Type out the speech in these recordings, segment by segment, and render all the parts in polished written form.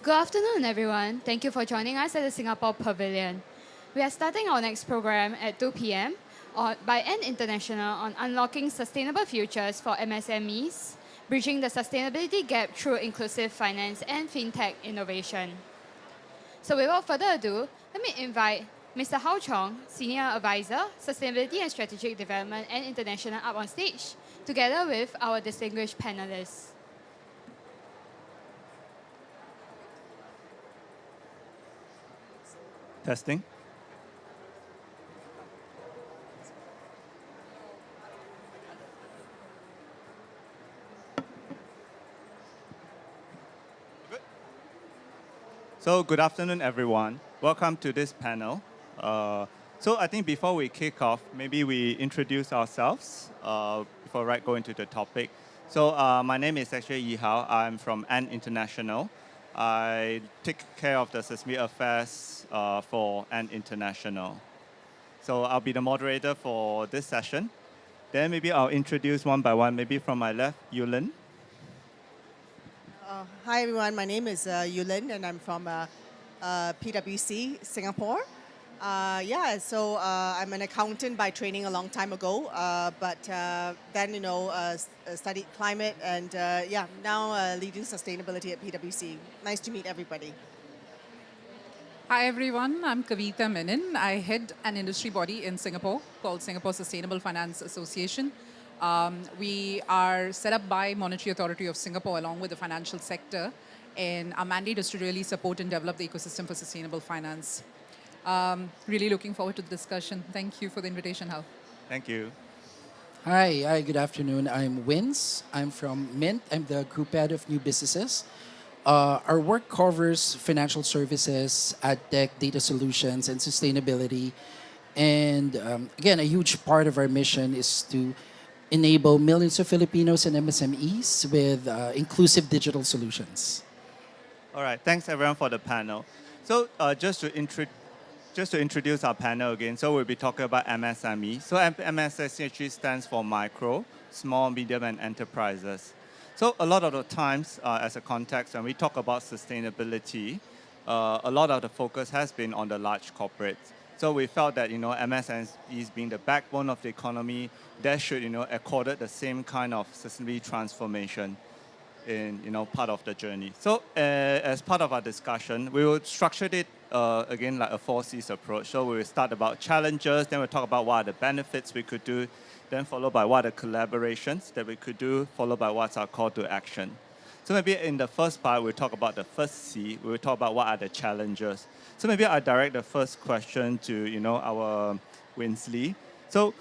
Good afternoon, everyone. Thank you for joining us at the Singapore Pavilion. We are starting our next program at 2 p.m. By N International on unlocking sustainable futures for MSMEs, bridging the sustainability gap through inclusive finance and fintech innovation. So without further ado, let me invite Mr. Chong, Senior Advisor, Sustainability and Strategic Development and International, up on stage, together with our distinguished panelists. Testing. So good afternoon, everyone. Welcome to this panel. So I think before we kick off, maybe we introduce ourselves before I go into the topic. So my name is actually Yi Hao. I'm from Ant International. I take care of the Sesame affairs for Ant International. So I'll be the moderator for this session. Then maybe I'll introduce one by one, maybe from my left, Yulin. Hi everyone, my name is Yulin and I'm from PwC Singapore. I'm an accountant by training a long time ago, but then studied climate and now leading sustainability at PwC. Nice to meet everybody. Hi everyone, I'm Kavita Menon. I head an industry body in Singapore called Singapore Sustainable Finance Association. We are set up by Monetary Authority of Singapore along with the financial sector, and our mandate is to really support and develop the ecosystem for sustainable finance. Really looking forward to the discussion. Thank you for the invitation, Hal. Thank you. Hi, good afternoon. I'm Wins. I'm from Mint. I'm the group head of new businesses. Our work covers financial services, ad tech, data solutions, and sustainability. And again, a huge part of our mission is to enable millions of Filipinos and MSMEs with inclusive digital solutions. All right, thanks everyone for the panel. So just to introduce our panel again, so we'll be talking about MSME. So MSME actually stands for micro, small, medium, and enterprises. So a lot of the times, as a context, when we talk about sustainability, a lot of the focus has been on the large corporates. So we felt that MSMEs being the backbone of the economy, they should accorded the same kind of sustainability transformation in part of the journey. So as part of our discussion, we will structure it again like a 4Cs approach. So we will start about challenges, then we'll talk about what are the benefits we could do, then followed by what are the collaborations that we could do, followed by what's our call to action. So maybe in the first part, we'll talk about the first C. We'll talk about what are the challenges. So maybe I direct the first question to our Winsley. So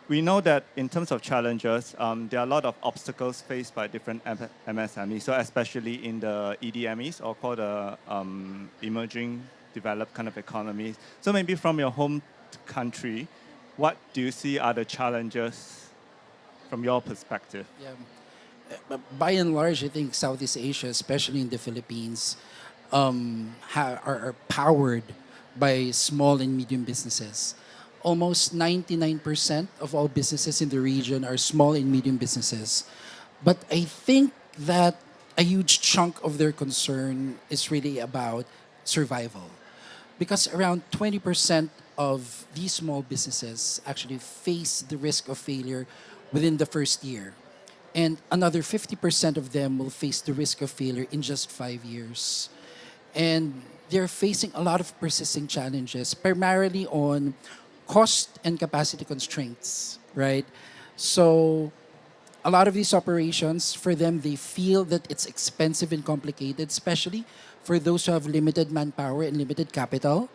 we know that in terms of challenges, there are a lot of obstacles faced by different MSMEs. So especially in the EDMEs, or called the emerging developed kind of economies. So maybe from your home country, what do you see are the challenges from your perspective? By and large, I think Southeast Asia, especially in the Philippines, are powered by small and medium businesses. Almost 99% of all businesses in the region are small and medium businesses. But I think that a huge chunk of their concern is really about survival. Because around 20% of these small businesses actually face the risk of failure within the first year. And another 50% of them will face the risk of failure in just 5 years. And they're facing a lot of persisting challenges, primarily on cost and capacity constraints, right? So a lot of these operations, for them, they feel that it's expensive and complicated, especially for those who have limited manpower and limited capital.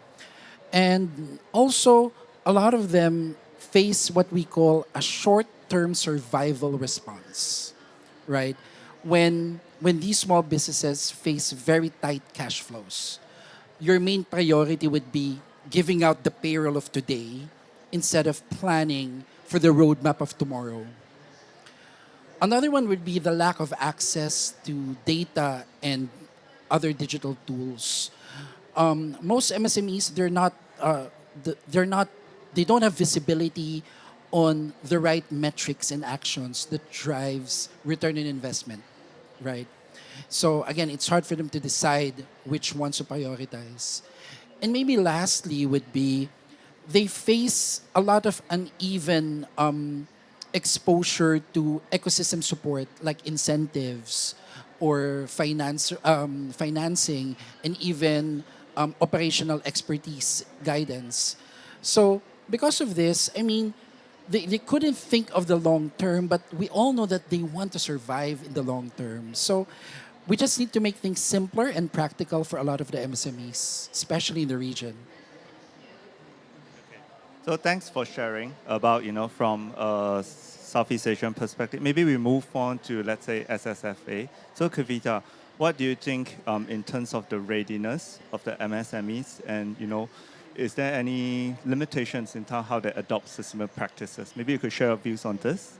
And also, a lot of them face what we call a short-term survival response, right? When these small businesses face very tight cash flows, your main priority would be giving out the payroll of today instead of planning for the roadmap of tomorrow. Another one would be the lack of access to data and other digital tools. Most MSMEs, they don't have visibility on the right metrics and actions that drives return on investment, right? So again, it's hard for them to decide which ones to prioritize. And maybe lastly would be they face a lot of uneven exposure to ecosystem support like incentives or financing and even operational expertise guidance. So because of this, I mean, they couldn't think of the long term, but we all know that they want to survive in the long term. So we just need to make things simpler and practical for a lot of the MSMEs, especially in the region. So thanks for sharing about, from a Southeast Asian perspective. Maybe we move on to, let's say, SSFA. So Kavita, what do you think in terms of the readiness of the MSMEs? And, is there any limitations in terms of how they adopt sustainable practices? Maybe you could share your views on this.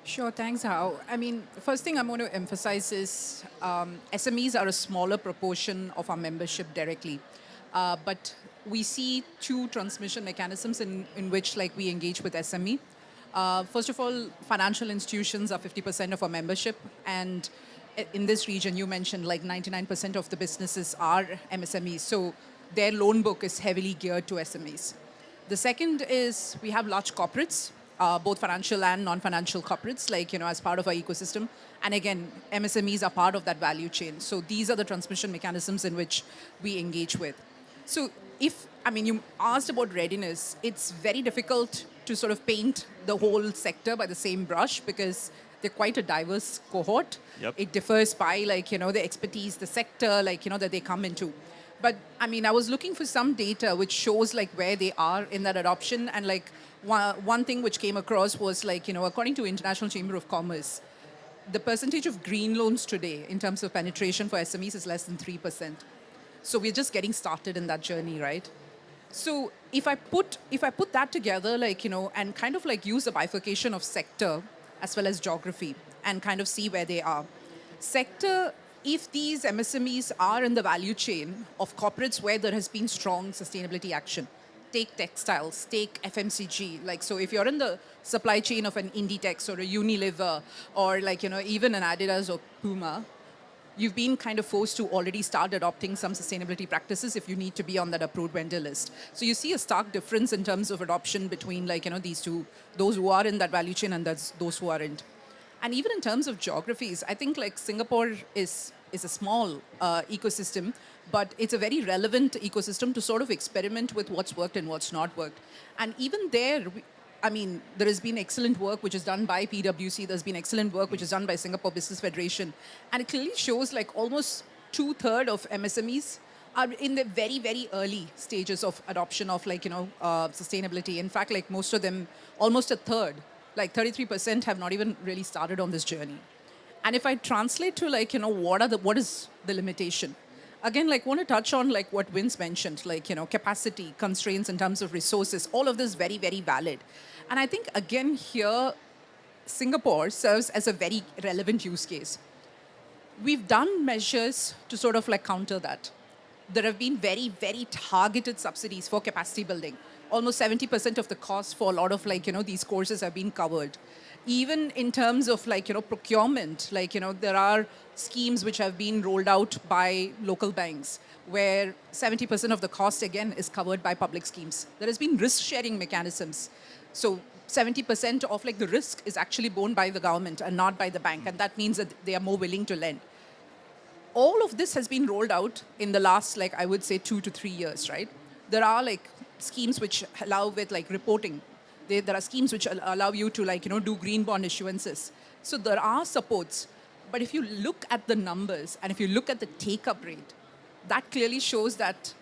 Sure, thanks, Hao. I mean, first thing I'm going to emphasize is SMEs are a smaller proportion of our membership directly. But we see two transmission mechanisms in which we engage with SME. First of all, financial institutions are 50% of our membership. And in this region, you mentioned 99% of the businesses are MSMEs. So their loan book is heavily geared to SMEs. The second is we have large corporates, both financial and non-financial corporates, as part of our ecosystem. And again, MSMEs are part of that value chain. So these are the transmission mechanisms in which we engage with. So you asked about readiness, it's very difficult to sort of paint the whole sector by the same brush because they're quite a diverse cohort. Yep. It differs by the expertise, the sector, that they come into. But I was looking for some data which shows where they are in that adoption. And one thing which came across was according to International Chamber of Commerce, the percentage of green loans today in terms of penetration for SMEs is less than 3%. So we're just getting started in that journey, right? So if I put that together, and kind of use a bifurcation of sector as well as geography and kind of see where they are. Sector, if these MSMEs are in the value chain of corporates where there has been strong sustainability action, take textiles, take FMCG. So if you're in the supply chain of an Inditex or a Unilever or even an Adidas or Puma, you've been kind of forced to already start adopting some sustainability practices if you need to be on that approved vendor list. So you see a stark difference in terms of adoption between these two, those who are in that value chain and those who aren't. And even in terms of geographies, I think Singapore is a small ecosystem, but it's a very relevant ecosystem to sort of experiment with what's worked and what's not worked. And even there, there has been excellent work which is done by PwC. There's been excellent work which is done by Singapore Business Federation. And it clearly shows almost 2/3 of MSMEs are in the very, very early stages of adoption of sustainability. In fact, most of them, almost a third, 33% have not even really started on this journey. And if I translate to what is the limitation? Again, want to touch on what Vince mentioned, capacity, constraints in terms of resources, all of this very, very valid. And I think, again, here, Singapore serves as a very relevant use case. We've done measures to sort of counter that. There have been very, very targeted subsidies for capacity building. Almost 70% of the cost for a lot of these courses have been covered. Even in terms of procurement, there are schemes which have been rolled out by local banks where 70% of the cost again is covered by public schemes. There has been risk sharing mechanisms. So 70% of the risk is actually borne by the government and not by the bank. And that means that they are more willing to lend. All of this has been rolled out in the last, I would say 2 to 3 years, right? There are schemes which allow with reporting. There are schemes which allow you to do green bond issuances. So there are supports. But if you look at the numbers and if you look at the take-up rate, that clearly shows that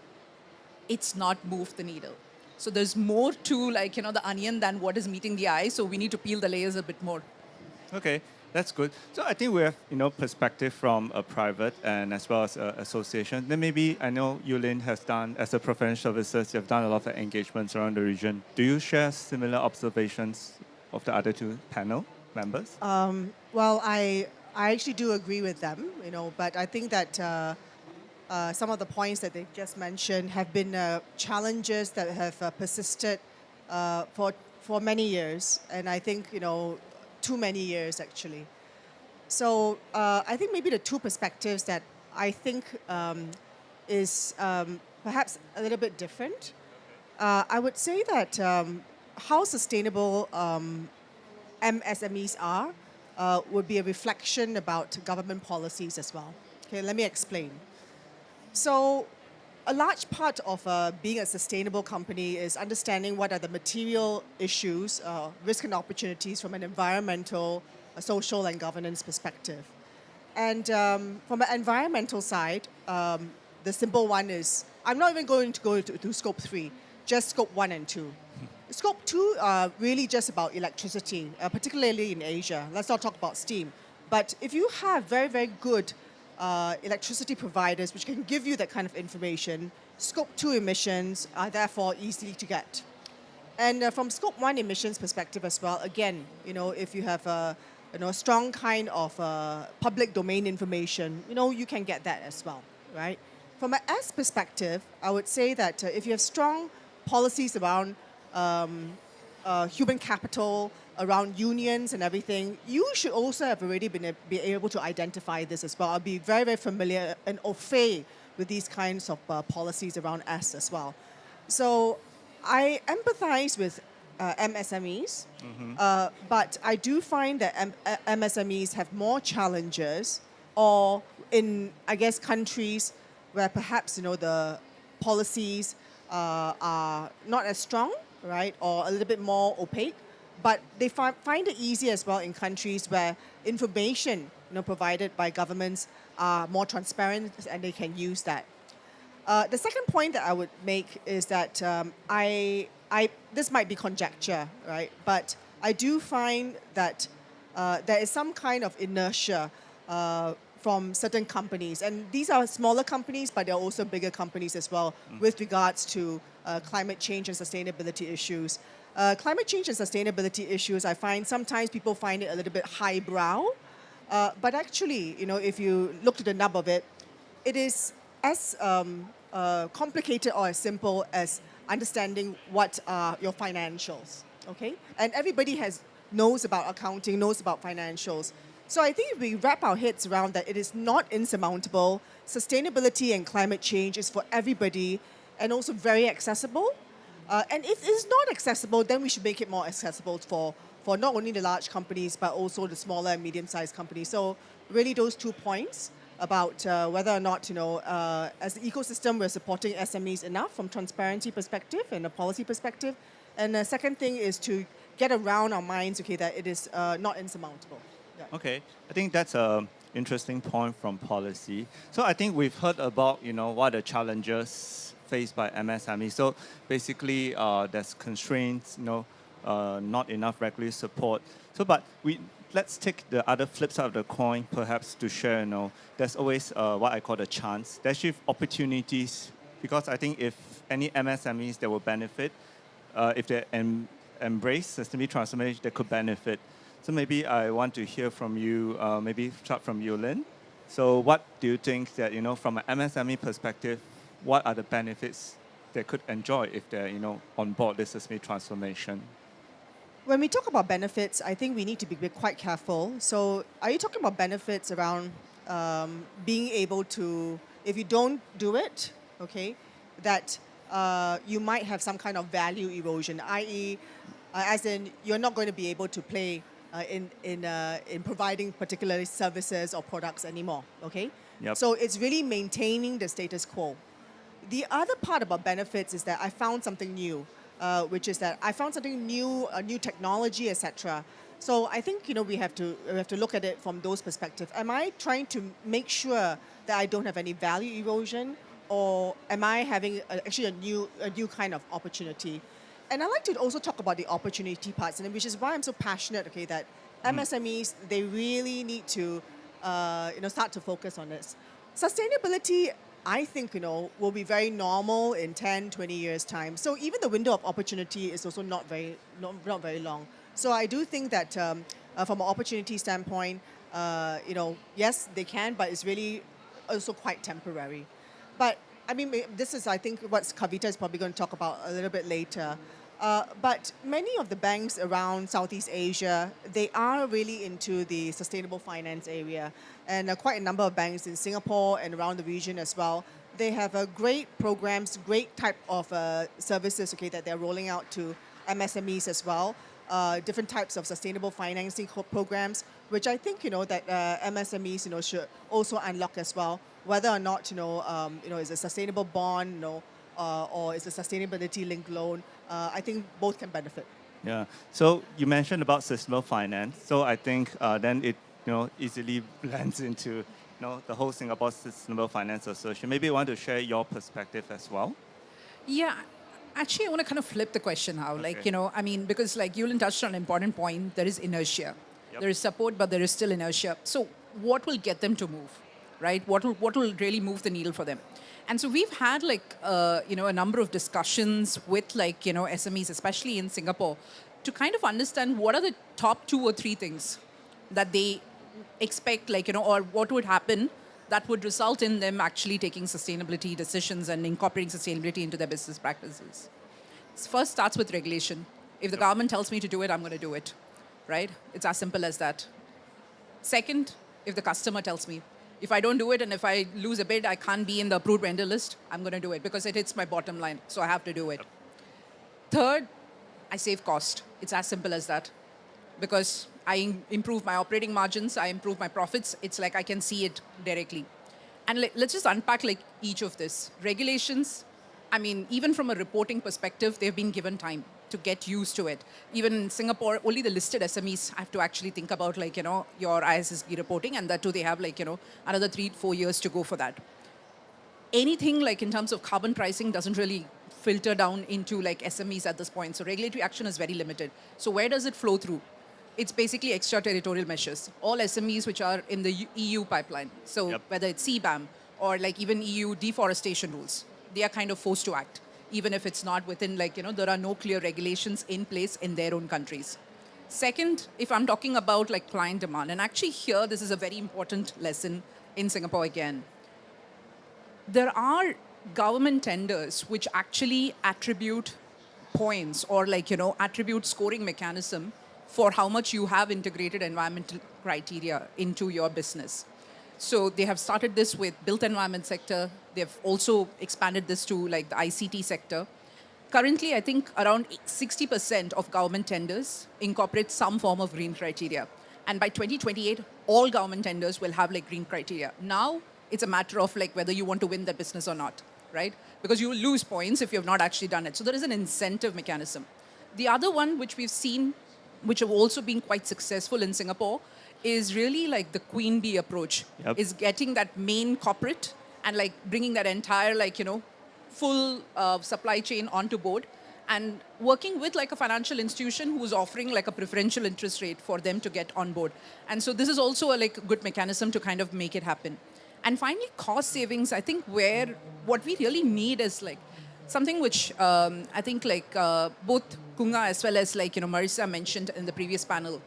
it's not moved the needle. So there's more to the onion than what is meeting the eye. So we need to peel the layers a bit more. Okay, that's good. So I think we have perspective from a private and as well as an association. Then maybe I know Yulin has done, as a professional services, you've done a lot of engagements around the region. Do you share similar observations of the other two panel members? Well, I actually do agree with them, but I think that some of the points that they just mentioned have been challenges that have persisted for many years, and I think too many years actually. So I think maybe the two perspectives that I think is perhaps a little bit different. I would say that how sustainable MSMEs are would be a reflection about government policies as well. Okay, let me explain. So, a large part of being a sustainable company is understanding what are the material issues, risk and opportunities from an environmental, social, and governance perspective. And from an environmental side, the simple one is I'm not even going to go to scope 3, just scope 1 and 2. Scope 2 really just about electricity, particularly in Asia. Let's not talk about steam. But if you have very, very good electricity providers which can give you that kind of information, scope 2 emissions are therefore easy to get. And from scope 1 emissions perspective as well, again, if you have a strong kind of public domain information, you can get that as well, right? From an S perspective, I would say that if you have strong policies around human capital, around unions and everything, you should also have already be able to identify this as well. I'll be very, very familiar and au fait with these kinds of policies around S as well. So I empathize with MSMEs, but I do find that MSMEs have more challenges, or in, I guess, countries where perhaps, the policies are not as strong, right, or a little bit more opaque, but they find it easy as well in countries where information, provided by governments are more transparent and they can use that. The second point that I would make is that this might be conjecture, right, but I do find that there is some kind of inertia from certain companies, and these are smaller companies, but they're also bigger companies as well with regards to climate change and sustainability issues. Climate change and sustainability issues, I find sometimes people find it a little bit highbrow, but actually, if you look to the nub of it, it is as complicated or as simple as understanding what are your financials, okay? And everybody knows about accounting, knows about financials. So I think if we wrap our heads around that, it is not insurmountable. Sustainability and climate change is for everybody and also very accessible. And if it's not accessible, then we should make it more accessible for not only the large companies, but also the smaller and medium-sized companies. So really those 2 points about whether or not, as the ecosystem, we're supporting SMEs enough from transparency perspective and a policy perspective. And the second thing is to get around our minds, okay, that it is not insurmountable. Yeah. Okay, I think that's an interesting point from policy. So I think we've heard about, what the challenges faced by MSME. So basically, there's constraints, not enough regulatory support. So, but let's take the other flip side of the coin, perhaps to share. There's always what I call the chance. There's opportunities, because I think if any MSMEs that will benefit, if they embrace systemic transformation, they could benefit. So maybe I want to hear from you, maybe start from you, Lynn. So what do you think that, from an MSME perspective, what are the benefits they could enjoy if they're, on board this systemic transformation? When we talk about benefits, I think we need to be quite careful. So are you talking about benefits around being able to, if you don't do it, okay, that you might have some kind of value erosion, i.e., as in you're not going to be able to play in providing particular services or products anymore, okay? Yep. So it's really maintaining the status quo. The other part about benefits is that I found something new, which is that I found something new, a new technology, etc. So I think we have to look at it from those perspectives. Am I trying to make sure that I don't have any value erosion, or am I having actually a new kind of opportunity? And I like to also talk about the opportunity parts, and which is why I'm so passionate. Okay, that MSMEs, they really need to start to focus on this. Sustainability, I think, will be very normal in 10, 20 years' time. So even the window of opportunity is also not very long. So I do think that from an opportunity standpoint, yes, they can, but it's really also quite temporary. But I mean, this is, I think, what Kavita is probably going to talk about a little bit later. But many of the banks around Southeast Asia, they are really into the sustainable finance area. And quite a number of banks in Singapore and around the region as well. They have great programs, great type of services, okay, that they're rolling out to MSMEs as well. Different types of sustainable financing programs, which I think that MSMEs should also unlock as well. Whether or not is a sustainable bond, or is a sustainability linked loan. I think both can benefit. Yeah. So you mentioned about sustainable finance. So I think then it easily blends into the whole Singapore Sustainable Finance Association. Maybe you want to share your perspective as well. Yeah, actually, I want to kind of flip the question now. Okay. Like, because like Yulin touched on an important point, there is inertia. Yep. There is support, but there is still inertia. So what will get them to move, right? What will really move the needle for them? And so we've had a number of discussions with SMEs, especially in Singapore, to kind of understand what are the top 2 or 3 things that they expect, or what would happen that would result in them actually taking sustainability decisions and incorporating sustainability into their business practices. First starts with regulation. If the government tells me to do it, I'm going to do it, right? It's as simple as that. Second, if the customer tells me, if I don't do it and if I lose a bid, I can't be in the approved vendor list, I'm going to do it because it hits my bottom line, so I have to do it. Third, I save cost. It's as simple as that. Because I improve my operating margins, I improve my profits, it's like I can see it directly. And let's just unpack each of this. Regulations, I mean, even from a reporting perspective, they've been given time to get used to it. Even in Singapore, only the listed SMEs have to actually think about your ISSB reporting, and that too they have another 3-4 years to go for that. Anything in terms of carbon pricing doesn't really filter down into SMEs at this point. So regulatory action is very limited. So where does it flow through? It's basically extraterritorial measures. All SMEs which are in the EU pipeline. So whether it's CBAM or even EU deforestation rules, they are kind of forced to act, even if it's not within there are no clear regulations in place in their own countries. Second, if I'm talking about client demand, and actually here this is a very important lesson in Singapore again. There are government tenders which actually attribute points or attribute scoring mechanism for how much you have integrated environmental criteria into your business. So they have started this with built environment sector. They've also expanded this to the ICT sector. Currently, I think around 60% of government tenders incorporate some form of green criteria. And by 2028, all government tenders will have green criteria. Now, it's a matter of whether you want to win that business or not, right? Because you will lose points if you have not actually done it. So there is an incentive mechanism. The other one which we've seen, which have also been quite successful in Singapore, is really the queen bee approach. Is getting that main corporate and bringing that entire full supply chain onto board and working with a financial institution who's offering a preferential interest rate for them to get on board. And so this is also a good mechanism to kind of make it happen. And finally, cost savings, I think what we really need is something which I think both Kunga as well as Marissa mentioned in the previous panel,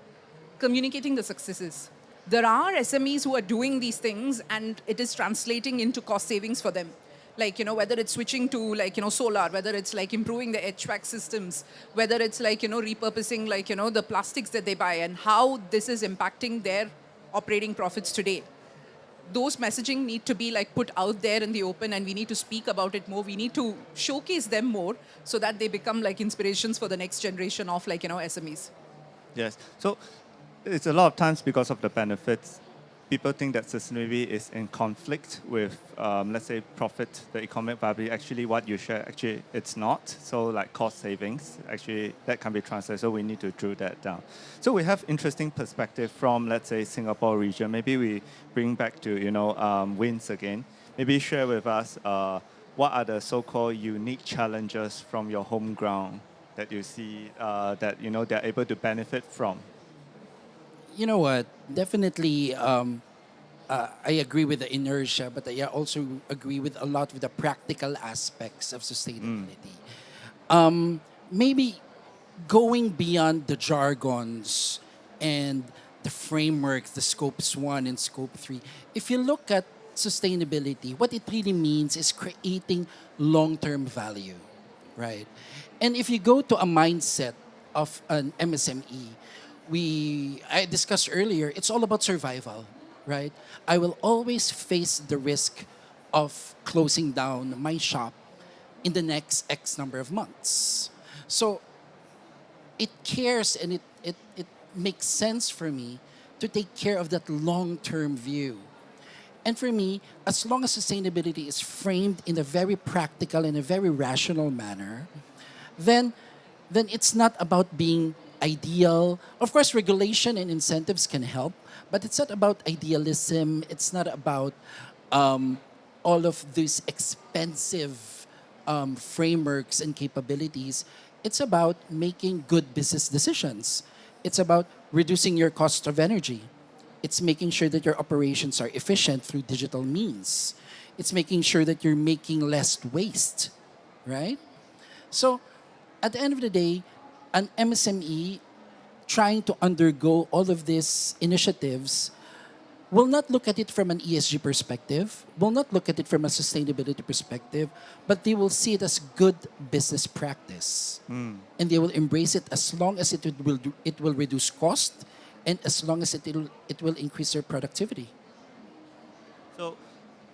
communicating the successes. There are SMEs who are doing these things and it is translating into cost savings for them. Whether it's switching to solar, whether it's improving the HVAC systems, whether it's repurposing the plastics that they buy and how this is impacting their operating profits today. Those messaging need to be put out there in the open, and we need to speak about it more. We need to showcase them more so that they become inspirations for the next generation of SMEs. Yes. So it's a lot of times because of the benefits. People think that sustainability is in conflict with, let's say, profit, the economic viability. Actually, what you share, actually, it's not. So, cost savings, actually, that can be translated. So we need to drill that down. So we have interesting perspective from, let's say, Singapore region. Maybe we bring back to, wins again. Maybe share with us what are the so-called unique challenges from your home ground that you see that, they're able to benefit from. You know what? Definitely, I agree with the inertia, but I also agree with a lot of the practical aspects of sustainability. Maybe going beyond the jargons and the frameworks, the scopes 1 and scope 3. If you look at sustainability, what it really means is creating long-term value. right? And if you go to a mindset of an MSME, I discussed earlier, it's all about survival, right? I will always face the risk of closing down my shop in the next X number of months. So it cares and it makes sense for me to take care of that long-term view. And for me, as long as sustainability is framed in a very practical and a very rational manner, then it's not about being ideal. Of course, regulation and incentives can help, but it's not about idealism. It's not about all of these expensive frameworks and capabilities. It's about making good business decisions. It's about reducing your cost of energy. It's making sure that your operations are efficient through digital means. It's making sure that you're making less waste, right? So, at the end of the day, an MSME trying to undergo all of these initiatives will not look at it from an ESG perspective, will not look at it from a sustainability perspective, but they will see it as good business practice. And they will embrace it as long as it will reduce cost and as long as it will increase their productivity. So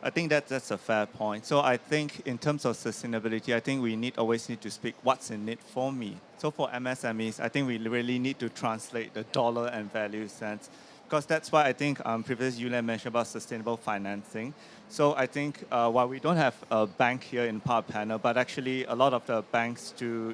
I think that's a fair point. So I think in terms of sustainability, I think we always need to speak what's in it for me. So for MSMEs, I think we really need to translate the dollar and value sense, because that's why I think previously Yulian mentioned about sustainable financing. So I think while we don't have a bank here in our panel, but actually a lot of the banks do,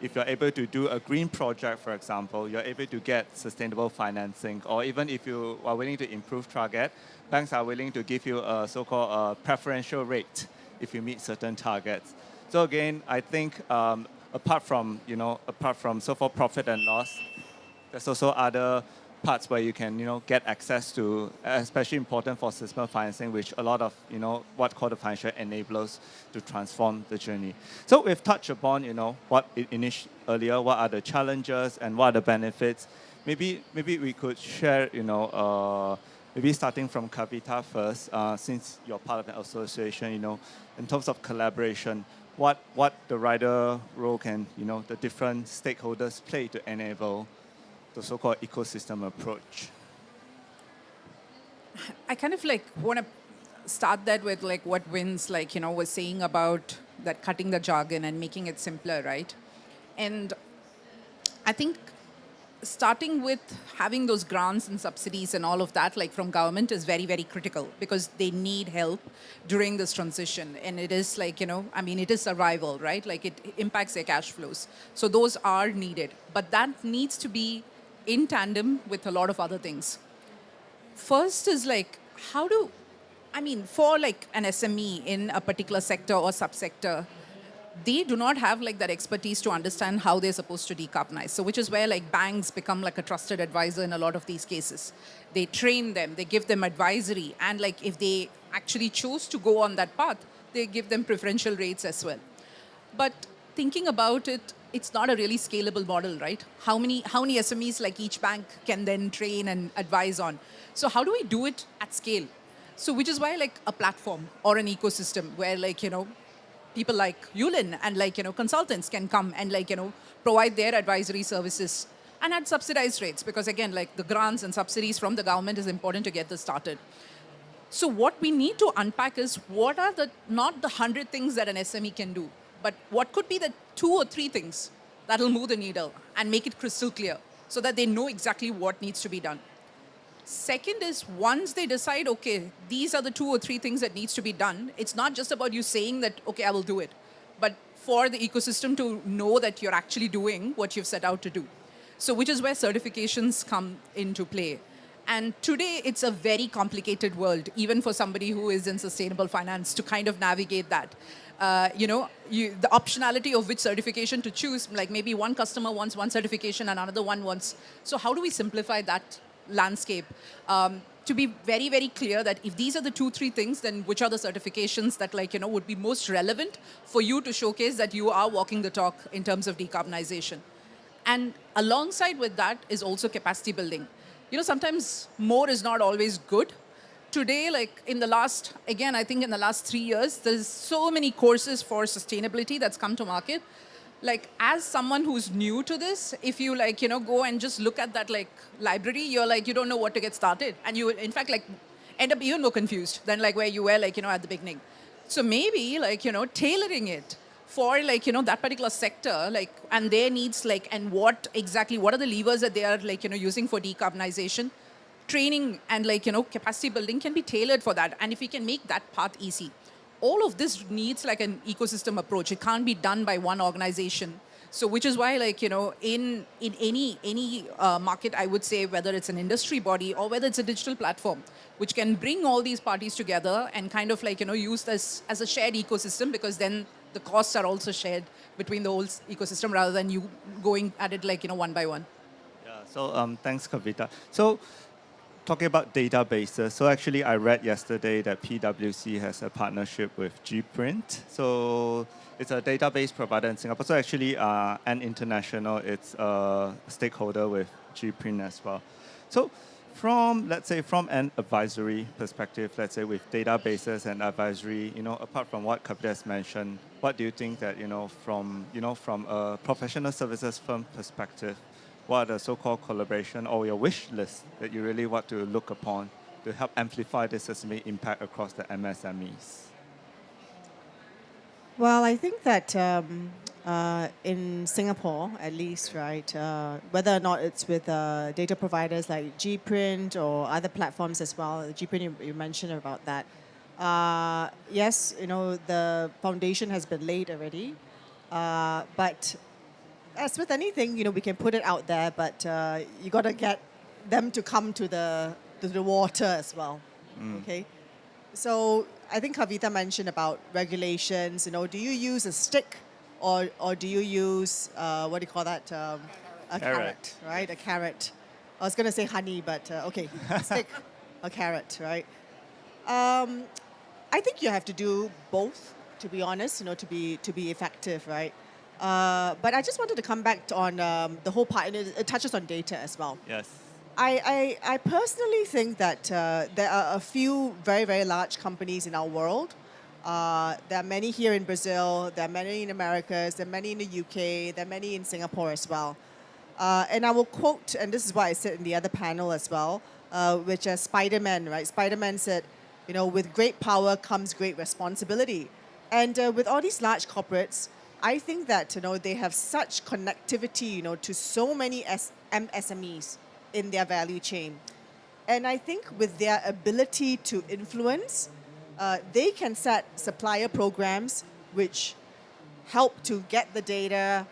if you're able to do a green project, for example, you're able to get sustainable financing. Or even if you are willing to improve target, banks are willing to give you a so-called preferential rate if you meet certain targets. So again, I think apart from so-called profit and loss, there's also other parts where you can, get access to, especially important for sustainable financing, which a lot of, what called the financial enablers to transform the journey. So we've touched upon, what earlier, what are the challenges and what are the benefits. Maybe we could share, maybe starting from Kavita first, since you're part of the association, in terms of collaboration, what the rider role can, the different stakeholders play to enable the so-called ecosystem approach. I kind of want to start that with what Vince was saying about that cutting the jargon and making it simpler, right? And I think starting with having those grants and subsidies and all of that from government is very, very critical, because they need help during this transition. And it is it is survival, right? It impacts their cash flows. So those are needed. But that needs to be in tandem with a lot of other things. First is for an SME in a particular sector or subsector, they do not have that expertise to understand how they're supposed to decarbonize. So which is where banks become a trusted advisor in a lot of these cases. They train them, they give them advisory, and if they actually choose to go on that path, they give them preferential rates as well. But thinking about it, it's not a really scalable model, right? How many SMEs each bank can then train and advise on? So how do we do it at scale? So which is why a platform or an ecosystem where people like Yulin and consultants can come and provide their advisory services and at subsidized rates, because again the grants and subsidies from the government is important to get this started. So what we need to unpack is what are not the 100 things that an SME can do, but what could be the 2 or 3 things that will move the needle and make it crystal clear so that they know exactly what needs to be done. Second is, once they decide, okay, these are the 2 or 3 things that needs to be done, it's not just about you saying that, okay, I will do it, but for the ecosystem to know that you're actually doing what you've set out to do. So which is where certifications come into play. And today, it's a very complicated world, even for somebody who is in sustainable finance, to kind of navigate that. The optionality of which certification to choose, maybe one customer wants one certification and another one wants. So how do we simplify that landscape to be very, very clear that if these are the 2, 3 things, then which are the certifications that would be most relevant for you to showcase that you are walking the talk in terms of decarbonization. And alongside with that is also capacity building. Sometimes more is not always good. today, like in the last, again, I think in the last 3 years, there's so many courses for sustainability that's come to market. Like as someone who's new to this, if you like, go and just look at that like library, you're like, you don't know what to get started. And you will, in fact, like end up even more confused than like where you were like, at the beginning. So maybe like, tailoring it for like, that particular sector, like, and their needs, like, and what are the levers that they are like, using for decarbonization, training and like, capacity building can be tailored for that. And if we can make that path easy, all of this needs like an ecosystem approach. It can't be done by one organization. So which is why like, in any market, I would say whether it's an industry body or whether it's a digital platform, which can bring all these parties together and kind of like, use this as a shared ecosystem, because then the costs are also shared between the whole ecosystem rather than you going at it like, one by one. Yeah, so thanks, Kavita. So talking about databases, so actually I read yesterday that PwC has a partnership with Gprint. So it's a database provider in Singapore. So actually, and international, it's a stakeholder with Gprint as well. So let's say from an advisory perspective, let's say with databases and advisory, apart from what Kavita has mentioned, what do you think that, from a professional services firm perspective, what are the so-called collaboration or your wish list that you really want to look upon to help amplify the systemic impact across the MSMEs? Well, I think that in Singapore, at least, right, whether or not it's with data providers like Gprint or other platforms as well, Gprint, you mentioned about that. Yes, the foundation has been laid already, but as with anything, we can put it out there, but you got to get them to come to the water as well. Okay, so I think Kavita mentioned about regulations. Do you use a stick or do you use what do you call that? A carrot, right? A carrot. I was going to say honey, but okay, a stick, a carrot, right? I think you have to do both, to be honest. To be effective, right? But I just wanted to come back on the whole part, and it touches on data as well. Yes. I personally think that there are a few very, very large companies in our world. There are many here in Brazil, there are many in Americas, there are many in the UK, there are many in Singapore as well. And I will quote, and this is what I said in the other panel as well, which is Spider-Man, right? Spider-Man said, with great power comes great responsibility. And with all these large corporates, I think that they have such connectivity to so many MSMEs in their value chain. And I think with their ability to influence, they can set supplier programs which help to get the data,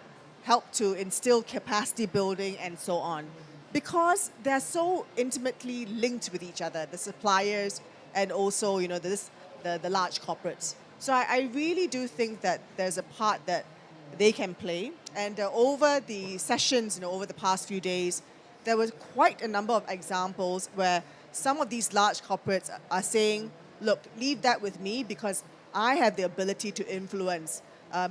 help to instill capacity building and so on. Because they're so intimately linked with each other, the suppliers and also the large corporates. So I really do think that there's a part that they can play. And over the sessions, over the past few days, there was quite a number of examples where some of these large corporates are saying, look, leave that with me because I have the ability to influence.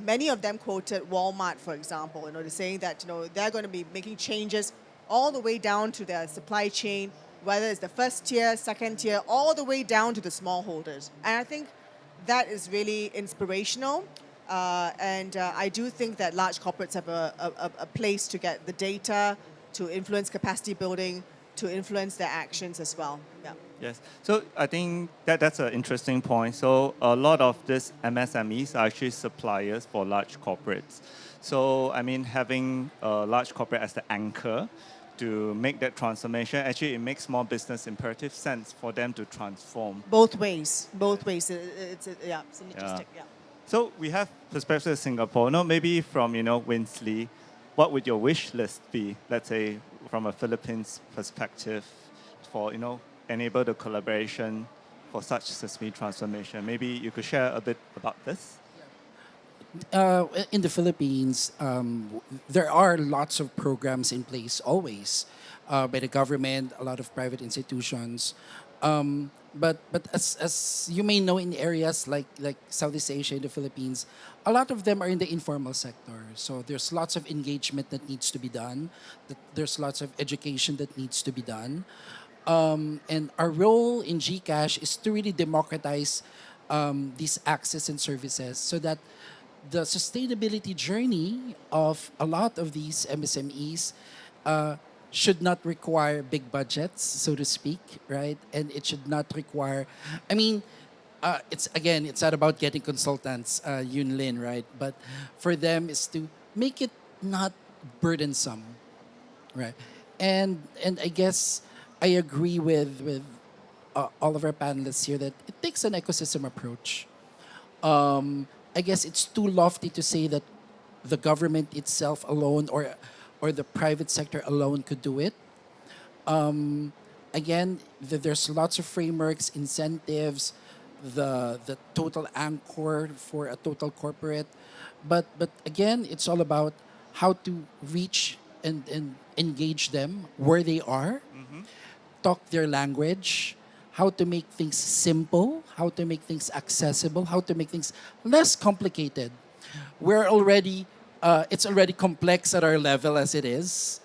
Many of them quoted Walmart, for example, they're saying that they're going to be making changes all the way down to their supply chain, whether it's the first tier, second tier, all the way down to the smallholders. And I think that is really inspirational. And I do think that large corporates have a place to get the data, to influence capacity building, to influence their actions as well. Yeah. Yes. So I think that's an interesting point. So a lot of these MSMEs are actually suppliers for large corporates. So I mean, having a large corporate as the anchor to make that transformation, actually it makes more business imperative sense for them to transform. Both ways. It's synergistic. Yeah. So we have perspective of Singapore. Maybe from Winsley, what would your wish list be? Let's say from a Philippines perspective, for enable the collaboration for such systemic transformation. Maybe you could share a bit about this. In the Philippines, there are lots of programs in place always by the government, a lot of private institutions. But as you may know, in areas like Southeast Asia, the Philippines, a lot of them are in the informal sector. So there's lots of engagement that needs to be done. There's lots of education that needs to be done. And our role in Gcash is to really democratize these access and services so that the sustainability journey of a lot of these MSMEs should not require big budgets, so to speak, right? And it should not require, I mean, it's again, it's not about getting consultants, Yun Lin, right? But for them is to make it not burdensome, right? And I guess I agree with all of our panelists here that it takes an ecosystem approach. I guess it's too lofty to say that the government itself alone or the private sector alone could do it. Again, there's lots of frameworks, incentives, the total anchor for a total corporate, but again, it's all about how to reach and engage them where they are, talk their language, how to make things simple, how to make things accessible, how to make things less complicated. We're already, it's already complex at our level as it is.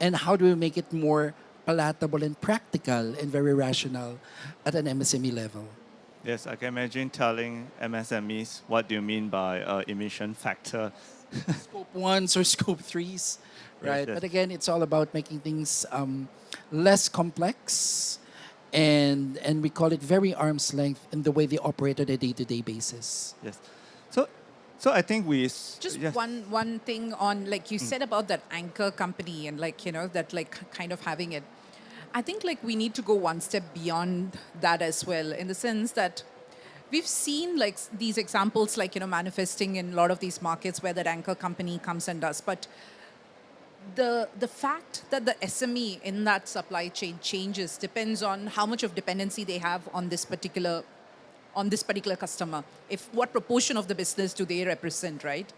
And how do we make it more palatable and practical and very rational at an MSME level? Yes, I can imagine telling MSMEs what do you mean by emission factor. Scope 1s or Scope 3s, right? yes. But again, it's all about making things less complex, and we call it very arm's length in the way they operate on a day-to-day basis. Yes. So I think we... Just yes. one thing on, like you said about that anchor company and like, you know, that like kind of having it. I think like we need to go one step beyond that as well, in the sense that we've seen like these examples like, you know, manifesting in a lot of these markets where that anchor company comes and does. But the fact that the SME in that supply chain changes depends on how much of dependency they have on this particular customer. If what proportion of the business do they represent, right?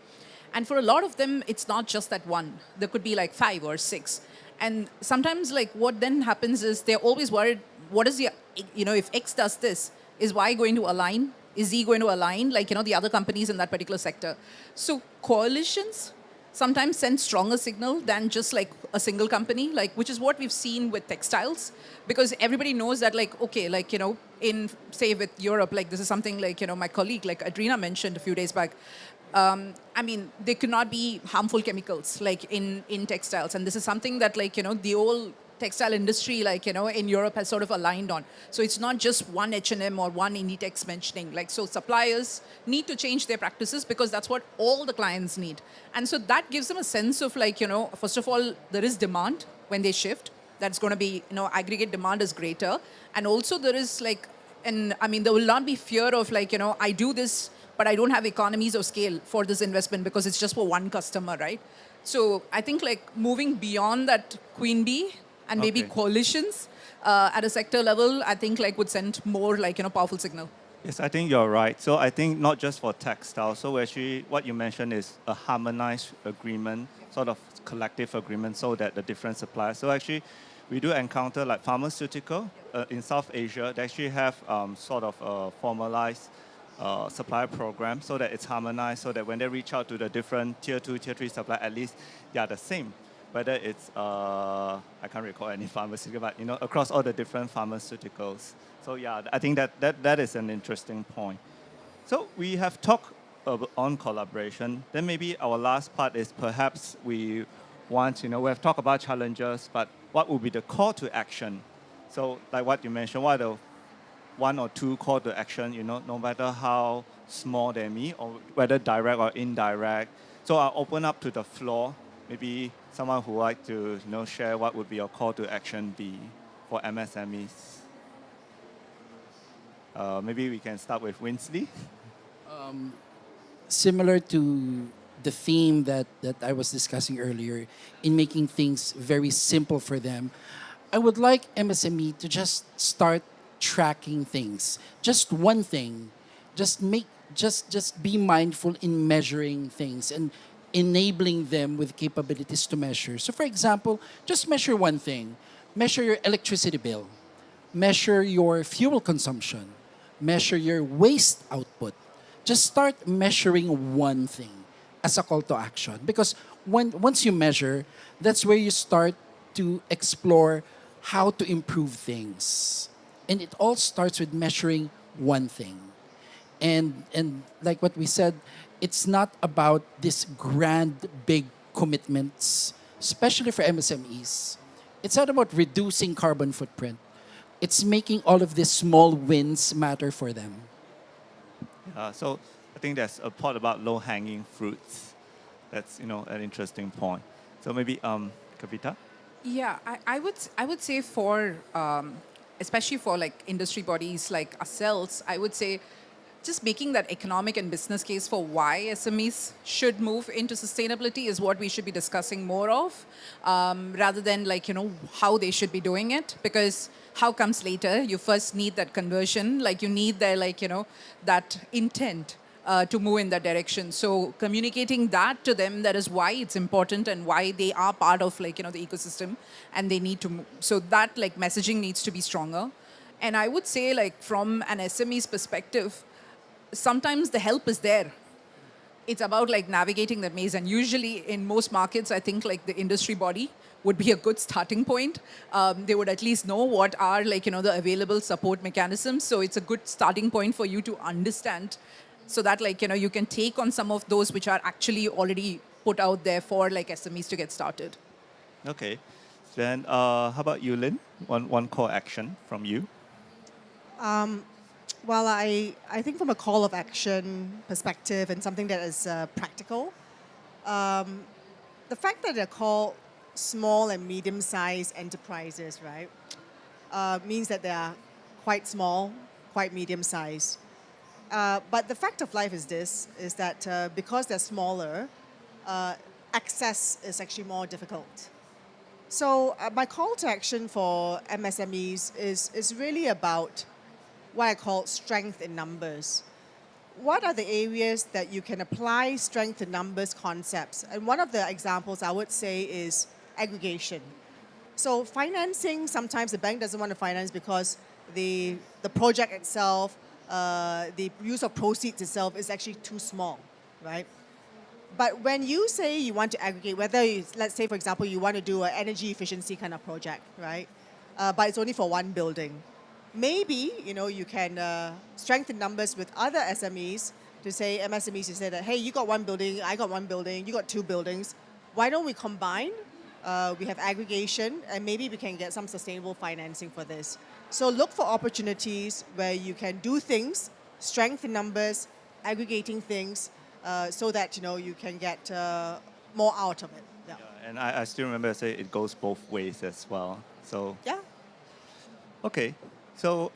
And for a lot of them, it's not just that one. There could be like 5 or 6. And sometimes like what then happens is they're always worried, what is the, you know, if X does this, is Y going to align? Is Z going to align? Like, you know, the other companies in that particular sector. So coalitions sometimes send stronger signal than just like a single company, like, which is what we've seen with textiles, because everybody knows that like, okay, like, you know, in say with Europe, like this is something like, you know, my colleague, like Adrina mentioned a few days back. I mean, there could not be harmful chemicals like in textiles. And this is something that like, you know, the whole textile industry, like, you know, in Europe has sort of aligned on. So it's not just one H&M or one Inditex mentioning. Like, so suppliers need to change their practices because that's what all the clients need. And so that gives them a sense of like, you know, first of all, there is demand when they shift. That's going to be, you know, aggregate demand is greater. And also there is like, and I mean, there will not be fear of like, you know, I do this, but I don't have economies of scale for this investment because it's just for one customer, right? So I think like moving beyond that queen bee and maybe coalitions at a sector level, I think like would send more like, you know, powerful signal. Yes, I think you're right. So I think not just for textile. So actually what you mentioned is a harmonized agreement, sort of collective agreement so that the different suppliers. So actually we do encounter like pharmaceutical in South Asia. They actually have sort of a formalized supplier program so that it's harmonized, so that when they reach out to the different tier 2, tier 3 supplier, at least they are the same. Whether it's, I can't recall any pharmaceutical, but you know, across all the different pharmaceuticals. So yeah, I think that is an interesting point. So we have talked on collaboration. Then maybe our last part is perhaps we want, you know, we have talked about challenges, but what would be the call to action? So like what you mentioned, what are the 1 or 2 call to action, you know, no matter how small they may, or whether direct or indirect. So I'll open up to the floor. Maybe someone who would like to, you know, share what would be your call to action be for MSMEs. Maybe we can start with Winsley. Similar to the theme that I was discussing earlier, in making things very simple for them, I would like MSME to just start tracking things. Just one thing. Just be mindful in measuring things and enabling them with capabilities to measure. So for example, just measure one thing. Measure your electricity bill. Measure your fuel consumption. Measure your waste output. Just start measuring one thing as a call to action. Because once you measure, that's where you start to explore how to improve things. And it all starts with measuring one thing. And like what we said, it's not about this grand big commitments, especially for MSMEs. It's not about reducing carbon footprint. It's making all of these small wins matter for them. So I think there's a part about low-hanging fruits. That's an interesting point. So maybe Kavita. Yeah, I would say for especially for like industry bodies like ourselves, I would say just making that economic and business case for why SMEs should move into sustainability is what we should be discussing more of, rather than like how they should be doing it. Because how comes later? You first need that conversion, like you need their that intent. To move in that direction. So communicating that to them, that is why it's important and why they are part of the ecosystem and they need to move. So that messaging needs to be stronger. And I would say from an SME's perspective, sometimes the help is there. It's about navigating that maze. And usually in most markets, I think the industry body would be a good starting point. They would at least know what are the available support mechanisms. So it's a good starting point for you to understand so that you can take on some of those which are actually already put out there for SMEs to get started. Okay. Then how about you, Lynn? One call action from you. Well, I think from a call of action perspective and something that is practical, the fact that they're called small and medium-sized enterprises, right, means that they are quite small, quite medium-sized. But the fact of life is this, is that because they're smaller, access is actually more difficult. So my call to action for MSMEs is really about what I call strength in numbers. What are the areas that you can apply strength in numbers concepts? And one of the examples I would say is aggregation. So financing, sometimes the bank doesn't want to finance because the project itself, the use of proceeds itself is actually too small, right? But when you say you want to aggregate, let's say, for example, you want to do an energy efficiency kind of project, right? But it's only for one building. Maybe, you can strengthen numbers with other SMEs to say, MSMEs, to say that, hey, you got one building, I got one building, you got two buildings. Why don't we combine? We have aggregation, and maybe we can get some sustainable financing for this. So look for opportunities where you can do things, strength in numbers, aggregating things, so that you can get more out of it. Yeah. And I still remember I say it goes both ways as well. So Yeah. okay, so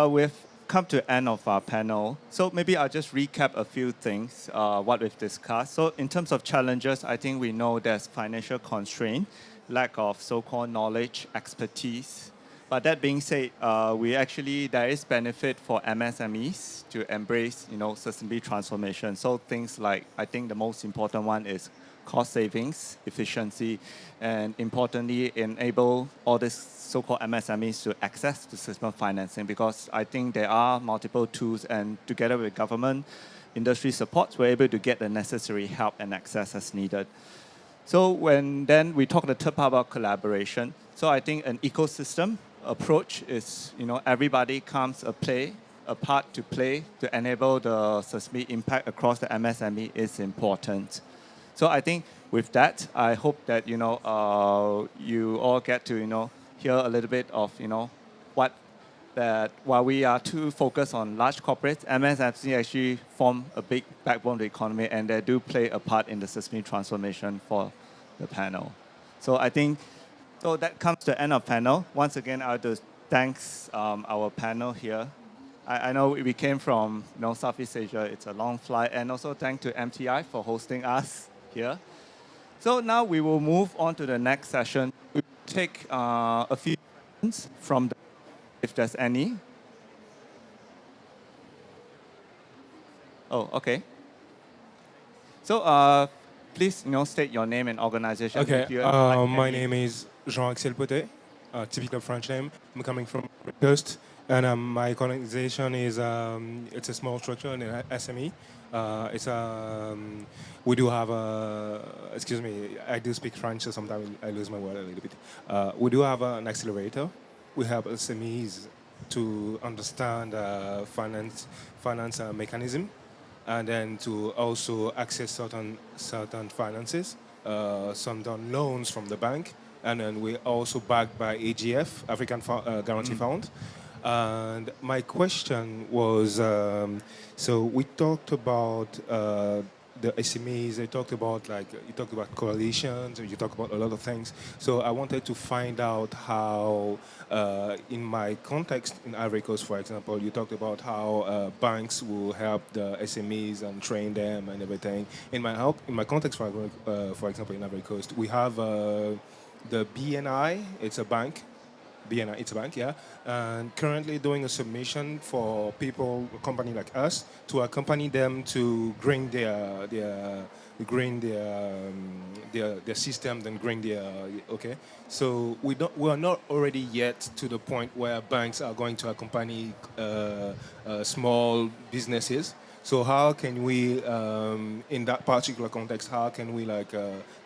we've come to the end of our panel. So maybe I'll just recap a few things what we've discussed. So in terms of challenges, I think we know there's financial constraint, lack of so-called knowledge, expertise. But that being said, there is benefit for MSMEs to embrace, sustainability transformation. So things like, I think the most important one is cost savings, efficiency, and importantly, enable all these so-called MSMEs to access to sustainable financing, because I think there are multiple tools, and together with government, industry supports, we're able to get the necessary help and access as needed. So then we talk the third part about collaboration. So I think an ecosystem approach is, everybody comes a part to play to enable the sustainability impact across the MSME is important. So I think with that, I hope that, you all get to, hear a little bit of, that while we are too focused on large corporates, MSME actually form a big backbone of the economy, and they do play a part in the sustainability transformation for the panel. So I think, so that comes to the end of panel. Once again, I would like to thank our panel here. I know we came from Southeast Asia. It's a long flight. And also thank to MTI for hosting us here. So now we will move on to the next session. We will take a few questions from the, if there's any. Oh, okay. So please, state your name and organization. Okay, if you have my name is Jean-Axel Potet, typical French name. I'm coming from the coast, And my organization is it's a small structure in an SME. It's we do have a excuse me. I do speak French, so sometimes I lose my word a little bit. We do have an accelerator. We help SMEs to understand finance mechanism, and then to also access certain finances, some done loans from the bank, and then we also backed by AGF, African Guarantee Fund. And my question was, so we talked about the SMEs. I talked about you talked about coalitions. You talked about a lot of things. So I wanted to find out how, in my context in Ivory Coast, for example, you talked about how banks will help the SMEs and train them and everything. In my context, for example, in Ivory Coast, we have the BNI. It's a bank. BNI, it's a bank, yeah, and currently doing a submission for people, a company like us, to accompany them to green their system, then green their okay. So we are not already yet to the point where banks are going to accompany small businesses. So how can we, in that particular context, how can we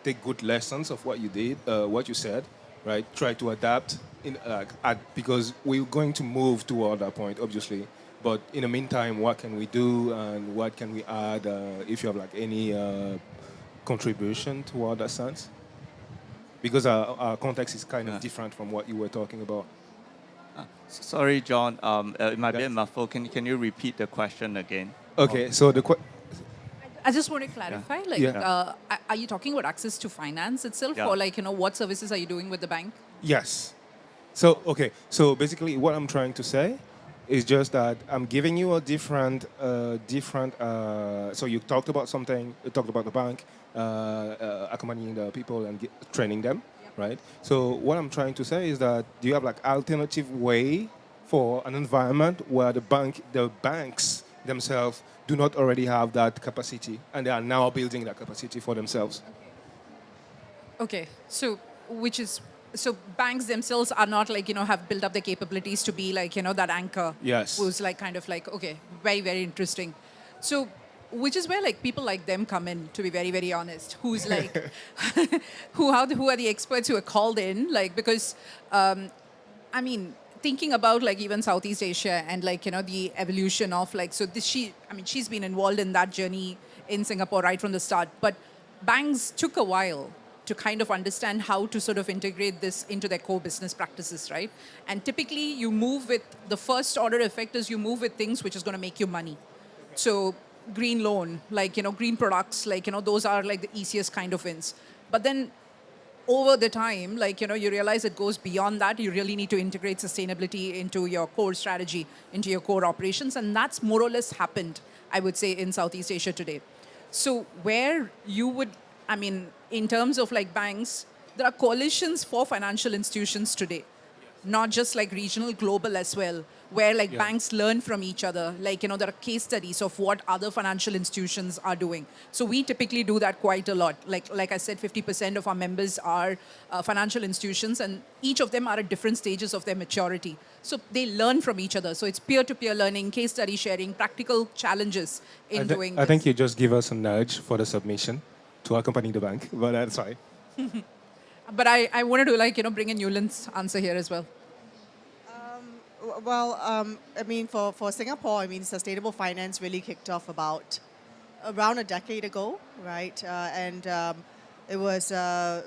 take good lessons of what you did, what you said, right? Try to adapt because we're going to move toward that point, obviously. But in the meantime, what can we do and what can we add? If you have any contribution toward that sense, because our context is kind of different from what you were talking about. Sorry, John. It might be a muffled. Can you repeat the question again? Okay, so I just want to clarify, are you talking about access to finance itself, or what services are you doing with the bank? Yes. So, okay. So basically what I'm trying to say is just that I'm giving you a different, so you talked about something, you talked about the bank, accompanying the people and training them, right? So what I'm trying to say is that do you have alternative way for an environment where the banks themselves do not already have that capacity and they are now building that capacity for themselves? Okay. So banks themselves are not have built up the capabilities to be that anchor. Yes. Who's okay, very, very interesting. So which is where people like them come in, to be very, very honest. Who's who are the experts who are called in? Because thinking about even Southeast Asia and the evolution of she's been involved in that journey in Singapore right from the start. But banks took a while to kind of understand how to sort of integrate this into their core business practices, right? And typically you move with, the first order effect is you move with things which is going to make you money. So green loan, green products, those are the easiest kind of wins. But then over the time, you realize it goes beyond that. You really need to integrate sustainability into your core strategy, into your core operations. And that's more or less happened, I would say, in Southeast Asia today. So where you would, in terms of banks, there are coalitions for financial institutions today, not just regional, global as well, where banks learn from each other. There are case studies of what other financial institutions are doing. So we typically do that quite a lot. Like I said, 50% of our members are financial institutions, and each of them are at different stages of their maturity. So they learn from each other. So it's peer-to-peer learning, case study sharing, practical challenges in doing this. I think you just give us a nudge for the submission to accompany the bank, but that's fine. But I wanted to bring in Yulin's answer here as well. For Singapore, sustainable finance really kicked off around a decade ago, right? It was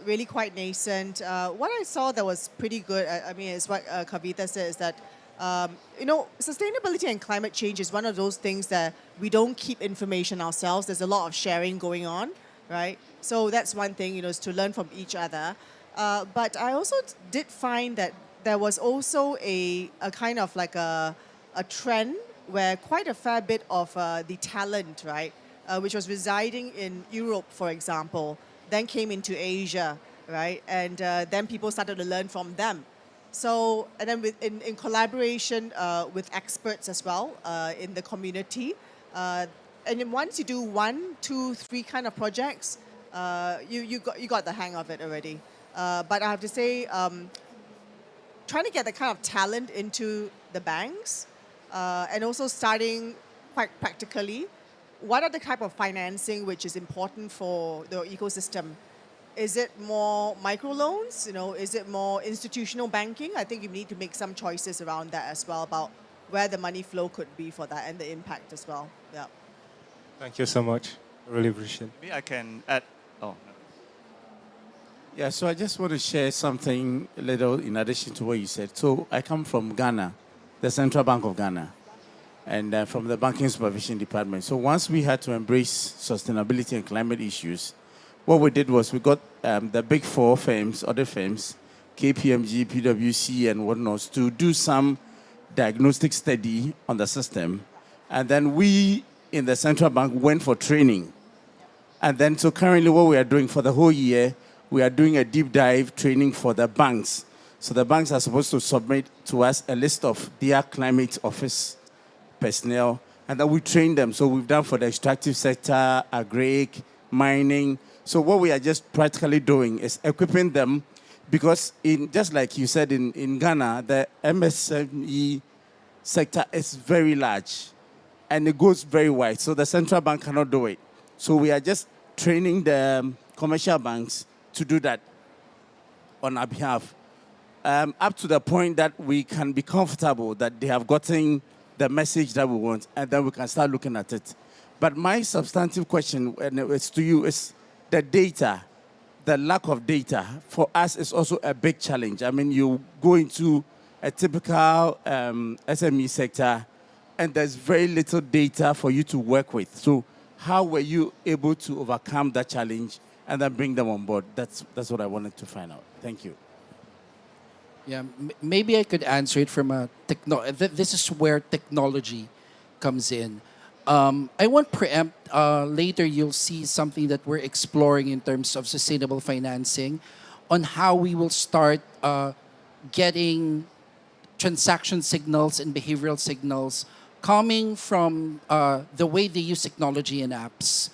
really quite nascent. What I saw that was pretty good, is what Kavita said, is that sustainability and climate change is one of those things that we don't keep information ourselves. There's a lot of sharing going on, right? So that's one thing, is to learn from each other. But I also did find that there was also a kind of a trend where quite a fair bit of the talent, right, which was residing in Europe, for example, then came into Asia, right? And then people started to learn from them. So, and then in collaboration with experts as well in the community. And then once you do 1, 2, 3 kind of projects, you got the hang of it already. But I have to say, trying to get the kind of talent into the banks, and also starting quite practically, what are the type of financing which is important for the ecosystem? Is it more microloans? Is it more institutional banking? I think you need to make some choices around that as well about where the money flow could be for that and the impact as well. Yeah. Thank you so much. I really appreciate it. Maybe I can add. Oh, no. Yeah, so I just want to share something a little in addition to what you said. So I come from Ghana, the Central Bank of Ghana, and from the Banking Supervision Department. So once we had to embrace sustainability and climate issues, what we did was we got the big four firms, other firms, KPMG, PwC, and whatnot, to do some diagnostic study on the system. And then we in the central bank went for training. And then, so currently what we are doing for the whole year, we are doing a deep dive training for the banks. So the banks are supposed to submit to us a list of their climate office personnel, and then we train them. So we've done for the extractive sector, agri, mining. So what we are just practically doing is equipping them, because just like you said, in Ghana, the MSME sector is very large and it goes very wide. So the central bank cannot do it. So we are just training the commercial banks to do that on our behalf, up to the point that we can be comfortable that they have gotten the message that we want, and then we can start looking at it. But my substantive question, and it's to you, is the data. The lack of data for us is also a big challenge. I mean, you go into a typical SME sector, and there's very little data for you to work with. So how were you able to overcome that challenge and then bring them on board? That's what I wanted to find out. Thank you. Yeah, maybe I could answer it from a this is where technology comes in. I won't preempt. Later, you'll see something that we're exploring in terms of sustainable financing, on how we will start getting transaction signals and behavioral signals coming from the way they use technology and apps.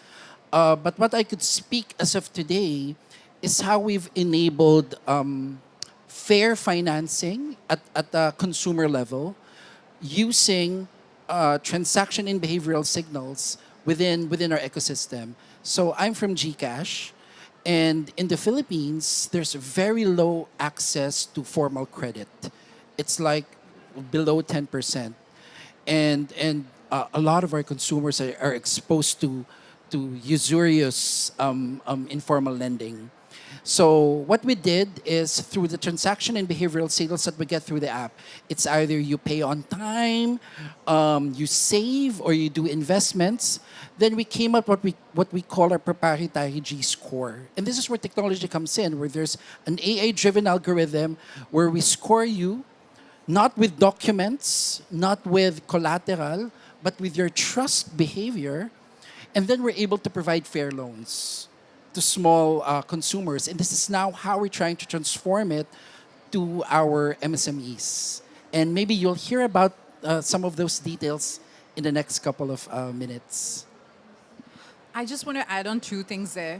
But what I could speak as of today is how we've enabled fair financing at the consumer level using transaction and behavioral signals within our ecosystem. So I'm from GCash, and in the Philippines, there's very low access to formal credit. It's like below 10%. And a lot of our consumers are exposed to usurious informal lending. So what we did is, through the transaction and behavioral signals that we get through the app, it's either you pay on time, you save, or you do investments. Then we came up what we call our proprietary G score. And this is where technology comes in, where there's an AI-driven algorithm where we score you, not with documents, not with collateral, but with your trust behavior. And then we're able to provide fair loans to small consumers. And this is now how we're trying to transform it to our MSMEs. And maybe you'll hear about some of those details in the next couple of minutes. I just want to add on two things there.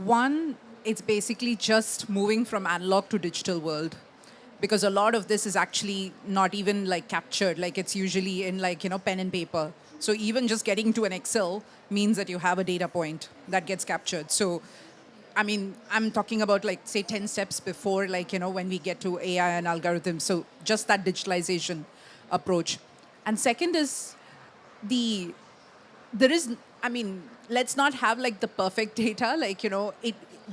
One, it's basically just moving from analog to digital world, because a lot of this is actually not even like captured, like it's usually in pen and paper. So even just getting to an Excel means that you have a data point that gets captured. So, I mean, I'm talking about say 10 steps before when we get to AI and algorithms. So just that digitalization approach. And second is let's not have the perfect data.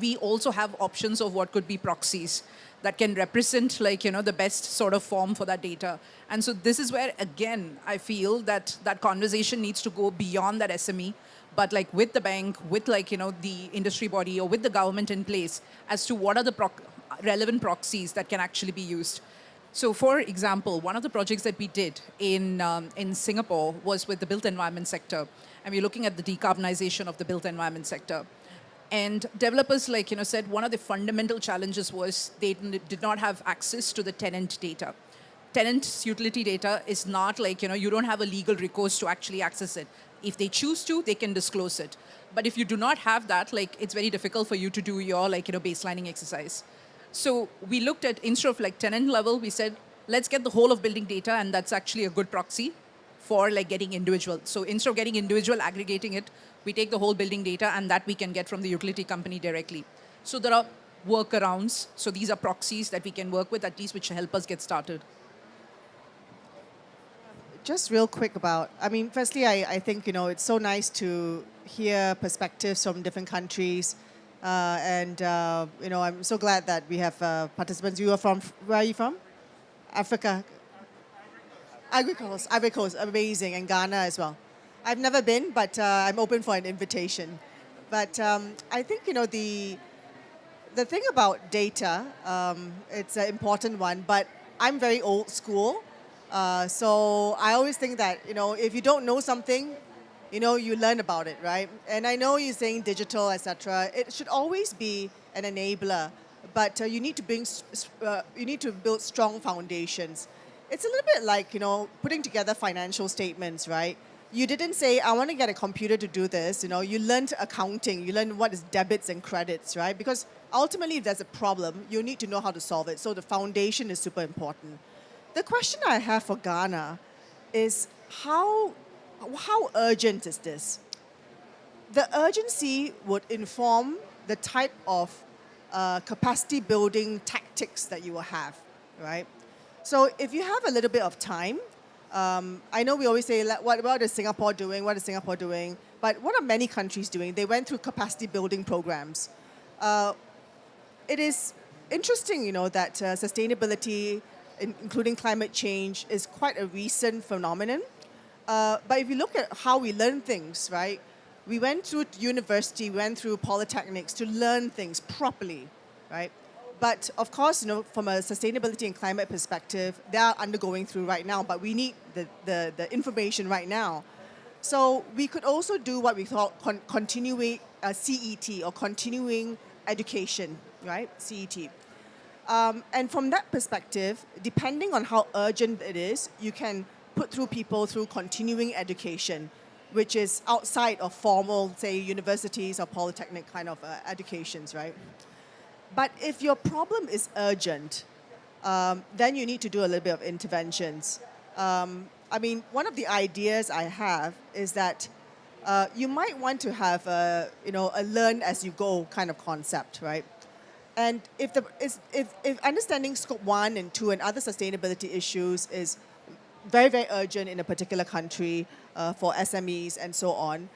We also have options of what could be proxies that can represent the best sort of form for that data. And so this is where, again, I feel that conversation needs to go beyond that SME, but with the bank, with the industry body, or with the government in place, as to what are the relevant proxies that can actually be used. So for example, one of the projects that we did in Singapore was with the built environment sector. And we're looking at the decarbonization of the built environment sector. And developers, said, one of the fundamental challenges was they did not have access to the tenant data. Tenant's utility data is not you don't have a legal recourse to actually access it. If they choose to, they can disclose it. But if you do not have that, it's very difficult for you to do your baselining exercise. So we looked at, instead of tenant level, we said, let's get the whole of building data, and that's actually a good proxy for like getting individual. So instead of getting individual, aggregating it, we take the whole building data, and that we can get from the utility company directly. So there are workarounds. So these are proxies that we can work with, at least, which help us get started. Just real quick about, I mean, firstly, I think, it's so nice to hear perspectives from different countries. I'm so glad that we have participants. You are from, where are you from? Africa. Ivory Coast, amazing, and Ghana as well. I've never been, but I'm open for an invitation. But I think, the thing about data, it's an important one, but I'm very old school. So I always think that, if you don't know something, you learn about it, right? And I know you're saying digital, etc. It should always be an enabler, but you need to build strong foundations. It's a little bit like, putting together financial statements, right? You didn't say, I want to get a computer to do this. You learned accounting. You learned what is debits and credits, right? Because ultimately, if there's a problem, you need to know how to solve it. So the foundation is super important. The question I have for Ghana is how urgent is this? The urgency would inform the type of capacity building tactics that you will have, right? So if you have a little bit of time, I know we always say, what is Singapore doing? What is Singapore doing? But what are many countries doing? They went through capacity building programs. It is interesting, that sustainability, including climate change, is quite a recent phenomenon. But if you look at how we learn things, right? We went through university, went through polytechnics to learn things properly, right? But of course, from a sustainability and climate perspective, they are undergoing through right now, but we need the information right now. So we could also do what we call continuing CET, or continuing education, right? CET. And from that perspective, depending on how urgent it is, you can put through people through continuing education, which is outside of formal, say, universities or polytechnic kind of educations, right? But if your problem is urgent, then you need to do a little bit of interventions. One of the ideas I have is that you might want to have a learn as you go kind of concept, right? And if understanding scope 1 and 2 and other sustainability issues is very, very urgent in a particular country for SMEs and so on,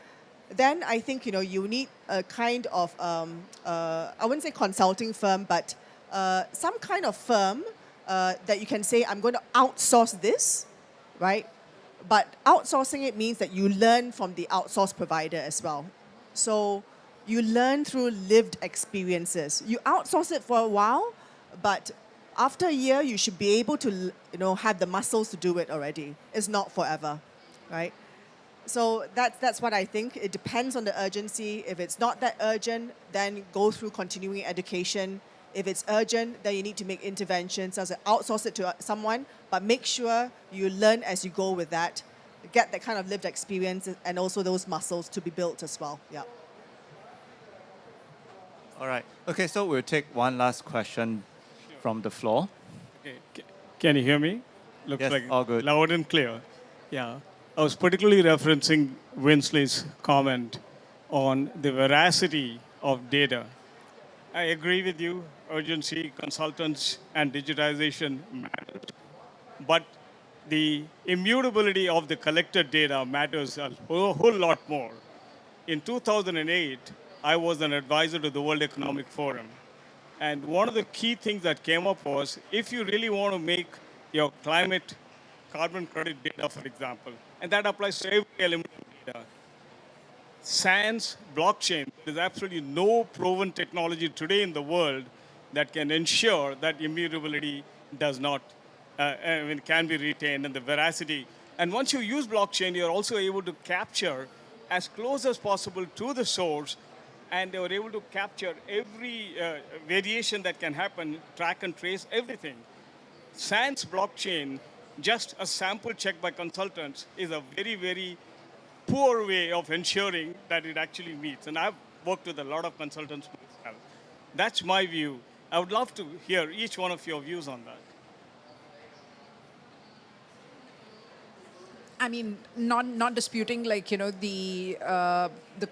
then I think you need a kind of I wouldn't say consulting firm, but some kind of firm that you can say, I'm going to outsource this, right? But outsourcing it means that you learn from the outsource provider as well. So you learn through lived experiences. You outsource it for a while, but after a year, you should be able to have the muscles to do it already. It's not forever, right? So that's what I think. It depends on the urgency. If it's not that urgent, then go through continuing education. If it's urgent, then you need to make interventions, as outsource it to someone, but make sure you learn as you go with that, get that kind of lived experience, and also those muscles to be built as well. Yeah. All right. Okay, so we'll take one last question from the floor. Okay. Can you hear me? Looks Yes, like all good. loud and clear. Yeah. I was particularly referencing Winsley's comment on the veracity of data. I agree with you, urgency, consultants, and digitization matters. But the immutability of the collected data matters a whole lot more. In 2008, I was an advisor to the World Economic Forum. And one of the key things that came up was, if you really want to make your climate carbon credit data, for example, and that applies to every element of data, sans blockchain, there's absolutely no proven technology today in the world that can ensure that immutability does not, can be retained, and the veracity. And once you use blockchain, you're also able to capture as close as possible to the source, and they were able to capture every variation that can happen, track and trace everything. Sans blockchain, just a sample check by consultants is a very, very poor way of ensuring that it actually meets. And I've worked with a lot of consultants myself. That's my view. I would love to hear each one of your views on that. I mean, not disputing the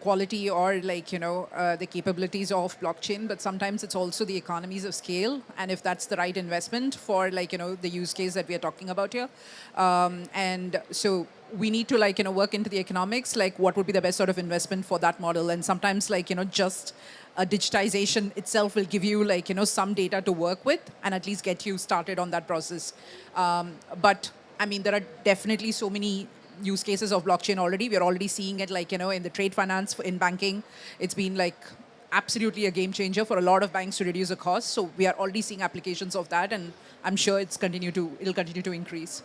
quality or the capabilities of blockchain, but sometimes it's also the economies of scale, and if that's the right investment for the use case that we are talking about here, and so we need to work into the economics, what would be the best sort of investment for that model, and sometimes just digitization itself will give you some data to work with and at least get you started on that process. But I mean, there are definitely so many use cases of blockchain already. We're already seeing it in the trade finance, in banking. It's been absolutely a game changer for a lot of banks to reduce the cost. So we are already seeing applications of that, and I'm sure it'll continue to increase.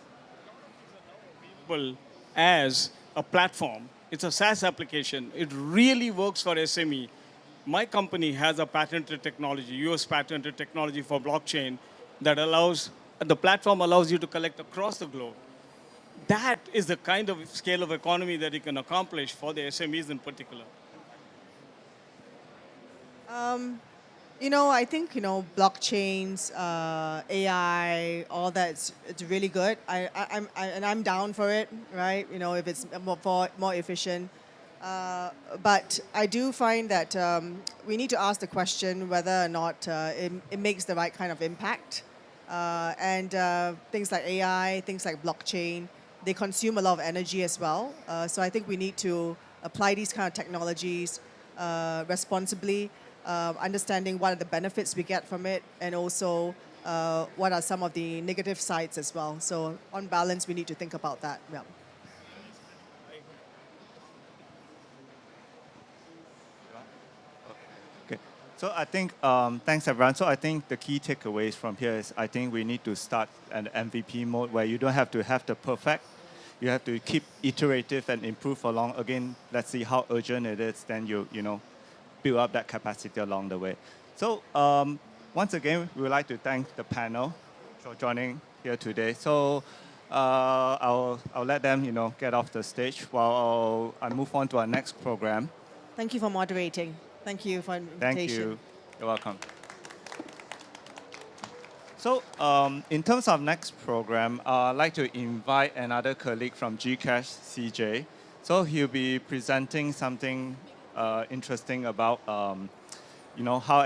As a platform, it's a SaaS application. It really works for SME. My company has a patented technology, US patented technology for blockchain that the platform allows you to collect across the globe. That is the kind of scale of economy that you can accomplish for the SMEs in particular. I think, blockchains, AI, all that, it's really good. I'm down for it, right? If it's more efficient. But I do find that we need to ask the question whether or not it makes the right kind of impact. And things like AI, things like blockchain, they consume a lot of energy as well. So I think we need to apply these kind of technologies responsibly, understanding what are the benefits we get from it, and also what are some of the negative sides as well. So on balance, we need to think about that. Yeah. So I think, thanks everyone. So I think the key takeaways from here is I think we need to start an MVP mode where you don't have to have the perfect. You have to keep iterative and improve along. Again, let's see how urgent it is. Then you build up that capacity along the way. So once again, we would like to thank the panel for joining here today. So I'll let them get off the stage while I move on to our next program. Thank you for moderating. Thank you for the invitation. Thank you. You're welcome. So in terms of next program, I'd like to invite another colleague from Gcash, CJ. So he'll be presenting something interesting about how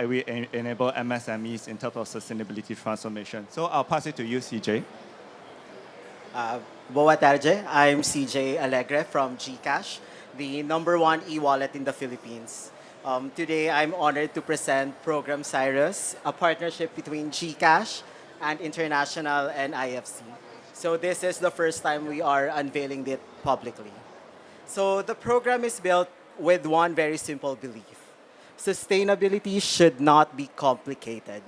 we enable MSMEs in terms of sustainability transformation. So I'll pass it to you, CJ. Boa tarde. I'm CJ Alegre from Gcash, the #1 e-wallet in the Philippines. Today, I'm honored to present Program Cyrus, a partnership between Gcash and International and IFC. So this is the first time we are unveiling it publicly. So the program is built with one very simple belief. Sustainability should not be complicated.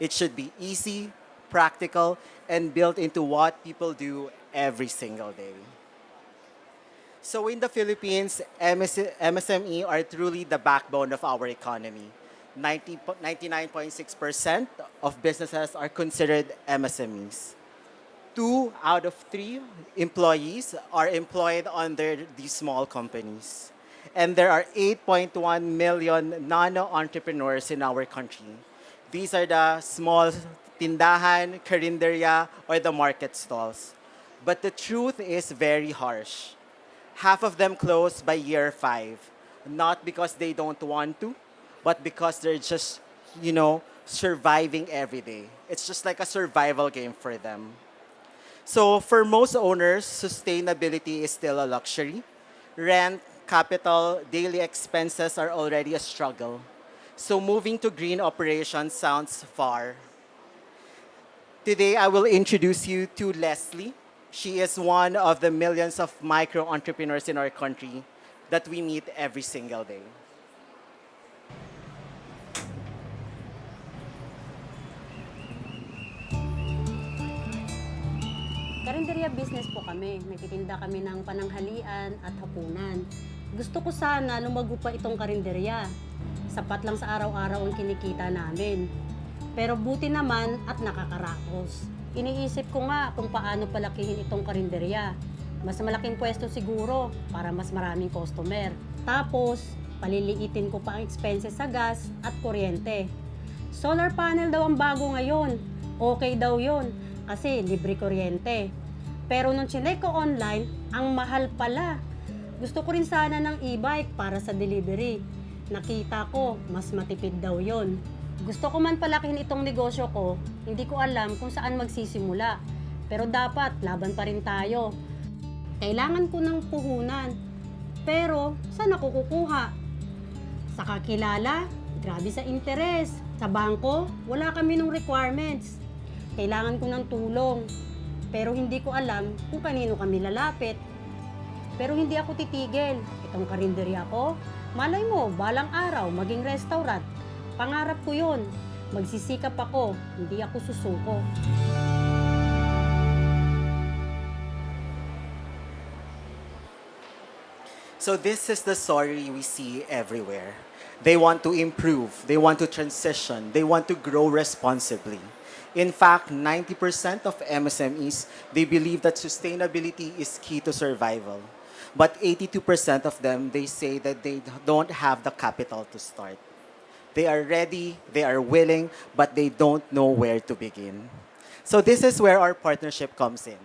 It should be easy, practical, and built into what people do every single day. So in the Philippines, MSME are truly the backbone of our economy. 99.6% of businesses are considered MSMEs. 2 out of 3 employees are employed under these small companies. And there are 8.1 million nano-entrepreneurs in our country. These are the small tindahan, karinderya, or the market stalls. But the truth is very harsh. Half of them close by year 5, not because they don't want to, but because they're just, surviving every day. It's just like a survival game for them. So for most owners, sustainability is still a luxury. Rent, capital, daily expenses are already a struggle. So moving to green operations sounds far. Today, I will introduce you to Leslie. She is one of the millions of micro-entrepreneurs in our country that we meet every single day. Karinderya business po kami. Nagtitinda kami ng pananghalian at hapunan. Gusto ko sana lumago pa itong karinderya. Sapat lang sa araw-araw ang kinikita namin. Pero buti naman at nakakaraos. Iniisip ko nga kung paano palakihin itong karinderya. Mas malaking pwesto siguro para mas maraming customer. Tapos, paliliitin ko pa ang expenses sa gas at kuryente. Solar panel daw ang bago ngayon. Okay daw yon kasi libre kuryente. Pero nung chinek ko online, ang mahal pala. Gusto ko rin sana ng e-bike para sa delivery. Nakita ko, mas matipid daw yon. Gusto ko man palakihin itong negosyo ko, hindi ko alam kung saan magsisimula. Pero dapat, laban pa rin tayo. Kailangan ko ng puhunan. Pero, saan ako kukuha? Sa kakilala, grabe sa interes. Sa bangko, wala kami ng requirements. Kailangan ko ng tulong. Pero hindi ko alam kung kanino kami lalapit. Pero hindi ako titigil. Itong karinderya ko, malay mo, balang araw, maging restaurant. Pangarap ko yun. Magsisikap ako, hindi ako susuko. So this is the story we see everywhere. They want to improve, they want to transition, they want to grow responsibly. In fact, 90% of MSMEs, they believe that sustainability is key to survival. But 82% of them, they say that they don't have the capital to start. They are ready, they are willing, but they don't know where to begin. So this is where our partnership comes in.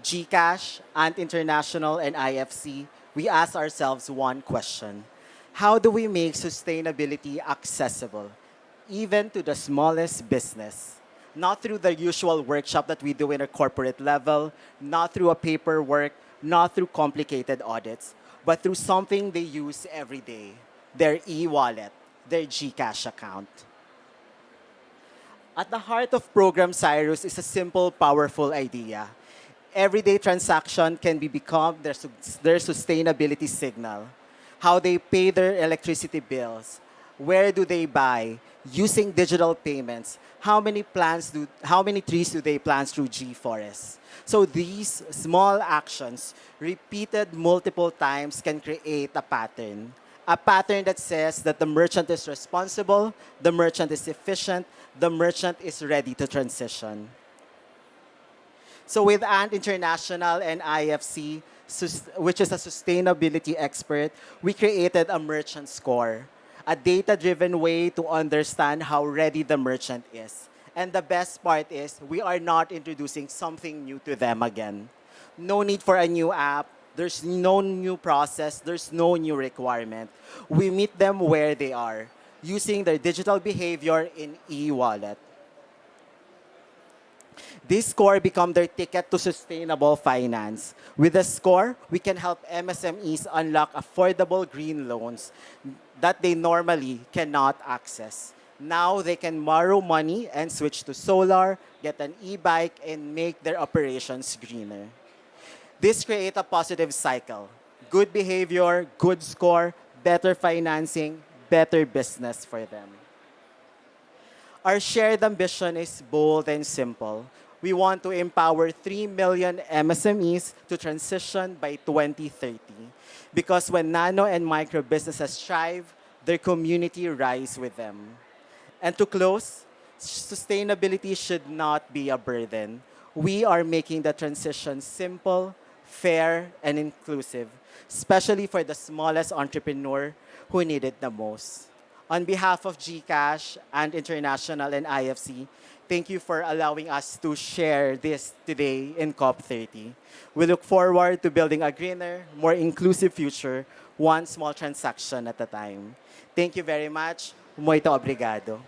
GCash, Ant International, and IFC, we ask ourselves one question. How do we make sustainability accessible, even to the smallest business? Not through the usual workshop that we do in a corporate level, not through a paperwork, not through complicated audits, but through something they use every day, their e-wallet, their GCash account. At the heart of Program Cyrus is a simple, powerful idea. Everyday transaction can become their sustainability signal. How they pay their electricity bills, where do they buy, using digital payments, how many trees do they plant through G-Forest. So these small actions, repeated multiple times, can create a pattern. A pattern that says that the merchant is responsible, the merchant is efficient, the merchant is ready to transition. So with Ant International and IFC, which is a sustainability expert, we created a merchant score, a data-driven way to understand how ready the merchant is. And the best part is, we are not introducing something new to them again. No need for a new app, there's no new process, there's no new requirement. We meet them where they are, using their digital behavior in e-wallet. This score become their ticket to sustainable finance. With the score, we can help MSMEs unlock affordable green loans that they normally cannot access. Now they can borrow money and switch to solar, get an e-bike, and make their operations greener. This creates a positive cycle. Good behavior, good score, better financing, better business for them. Our shared ambition is bold and simple. We want to empower 3 million MSMEs to transition by 2030. Because when nano and micro businesses thrive, their community rise with them. And to close, sustainability should not be a burden. We are making the transition simple, fair, and inclusive, especially for the smallest entrepreneur who need it the most. On behalf of GCash and International and IFC, thank you for allowing us to share this today in COP30. We look forward to building a greener, more inclusive future, one small transaction at a time. Thank you very much. Muito obrigado.